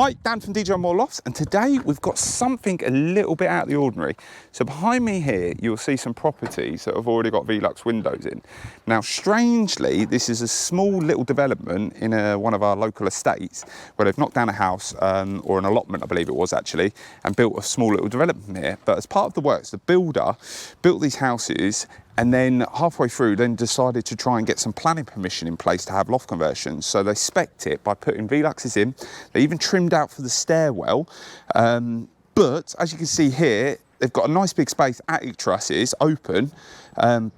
Hi, Dan from DJMoore Lofts, and today we've got something a little bit out of the ordinary. So behind me here, you'll see some properties that have already got Velux windows in. Now, strangely, this is a small little development in one of our local estates where they've knocked down a house, or an allotment, I believe it was actually, and built a small little development here. But as part of the works, the builder built these houses and then halfway through then decided to try and get some planning permission in place to have loft conversions. So they spec'd it by putting Veluxes in. They even trimmed out for the stairwell. But as you can see here, they've got a nice big space, attic trusses, open,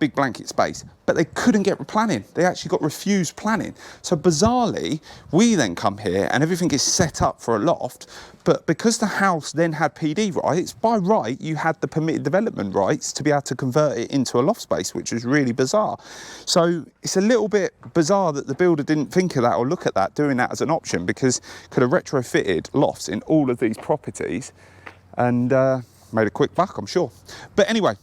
big blanket space, but they couldn't get planning. They actually got refused planning. So bizarrely, we then come here and everything is set up for a loft, but because the house then had PD rights, by right, you had the permitted development rights to be able to convert it into a loft space, which was really bizarre. So it's a little bit bizarre that the builder didn't think of that or look at that, doing that as an option, because could have retrofitted lofts in all of these properties and made a quick buck, I'm sure. But anyway,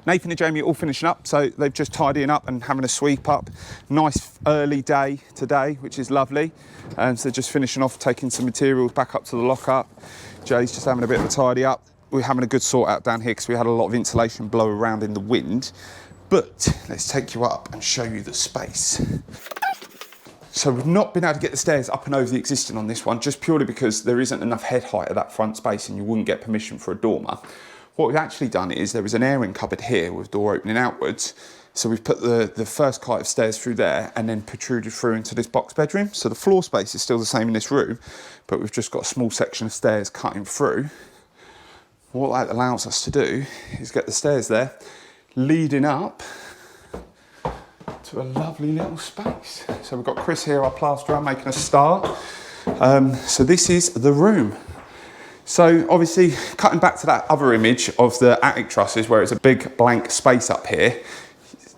Nathan and Jamie are all finishing up, so they've just tidying up and having a sweep up. Nice early day today, which is lovely. And so they're just finishing off, taking some materials back up to the lockup. Jay's just having a bit of a tidy up. We're having a good sort out down here because we had a lot of insulation blow around in the wind. But let's take you up and show you the space. So we've not been able to get the stairs up and over the existing on this one, just purely because there isn't enough head height of that front space and you wouldn't get permission for a dormer. What we've actually done is there was an airing cupboard here with door opening outwards. So we've put the first flight of stairs through there and then protruded through into this box bedroom. So the floor space is still the same in this room, but we've just got a small section of stairs cutting through. What that allows us to do is get the stairs there, leading up to a lovely little space. So we've got Chris here, our plasterer, making a start. So this is the room. So obviously, cutting back to that other image of the attic trusses where it's a big blank space up here,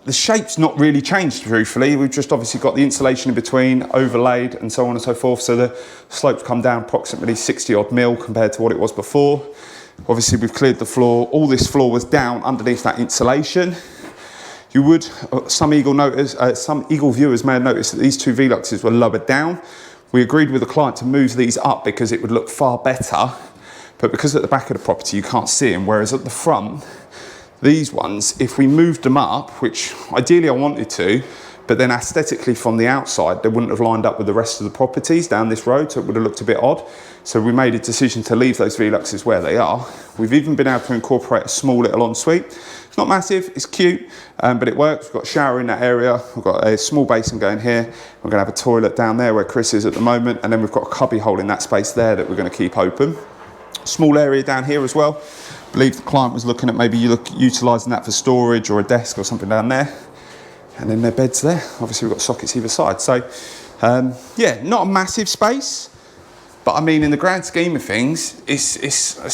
the shape's not really changed, truthfully. We've just obviously got the insulation in between, overlaid and so on and so forth. So the slopes come down approximately 60 odd mil compared to what it was before. Obviously, we've cleared the floor. All this floor was down underneath that insulation. You would, some eagle viewers may have noticed that these two Veluxes were lowered down. We agreed with the client to move these up because it would look far better. But because at the back of the property you can't see them, whereas at the front, these ones, if we moved them up, which ideally I wanted to, but then aesthetically from the outside, they wouldn't have lined up with the rest of the properties down this road, so it would have looked a bit odd. So we made a decision to leave those Veluxes where they are. We've even been able to incorporate a small little ensuite. It's not massive, it's cute, but it works. We've got a shower in that area. We've got a small basin going here. We're gonna have a toilet down there where Chris is at the moment, and then we've got a cubby hole in that space there that we're gonna keep open. Small area down here as well. I believe the client was looking at maybe utilising that for storage or a desk or something down there. And then their bed's there. Obviously we've got sockets either side. So yeah, not a massive space, but I mean in the grand scheme of things, it's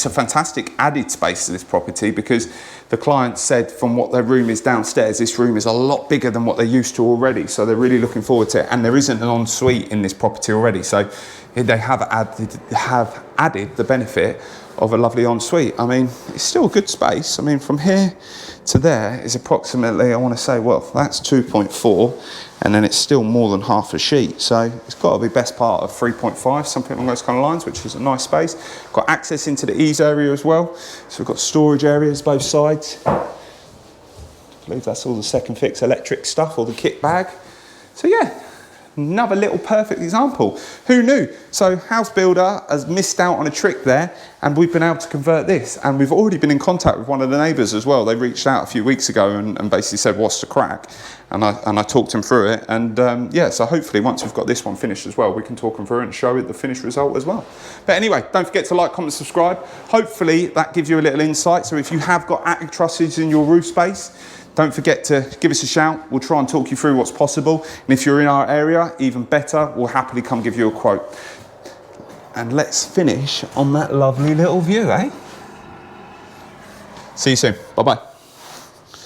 a fantastic added space to this property, because the client said from what their room is downstairs, this room is a lot bigger than what they're used to already. So they're really looking forward to it. And there isn't an ensuite in this property already. So they have added the benefit of a lovely ensuite. I mean, it's still a good space. I mean, from here to there is approximately, I want to say, well, that's 2.4, and then it's still more than half a sheet. So it's got to be best part of 3.5, something along those kind of lines, which is a nice space. Got access into the ease area as well. So we've got storage areas both sides. I believe that's all the second fix electric stuff, or the kit bag. So yeah, another little perfect example. Who knew? So house builder has missed out on a trick there, and we've been able to convert this. And we've already been in contact with one of the neighbours as well. They reached out a few weeks ago and basically said, what's the crack? And I talked them through it. And yeah, so hopefully once we've got this one finished as well, we can talk them through it and show it the finished result as well. But anyway, don't forget to like, comment, subscribe. Hopefully that gives you a little insight. So if you have got attic trusses in your roof space, don't forget to give us a shout. We'll try and talk you through what's possible. And if you're in our area, even better, we'll happily come give you a quote. And let's finish on that lovely little view, eh? See you soon. Bye-bye.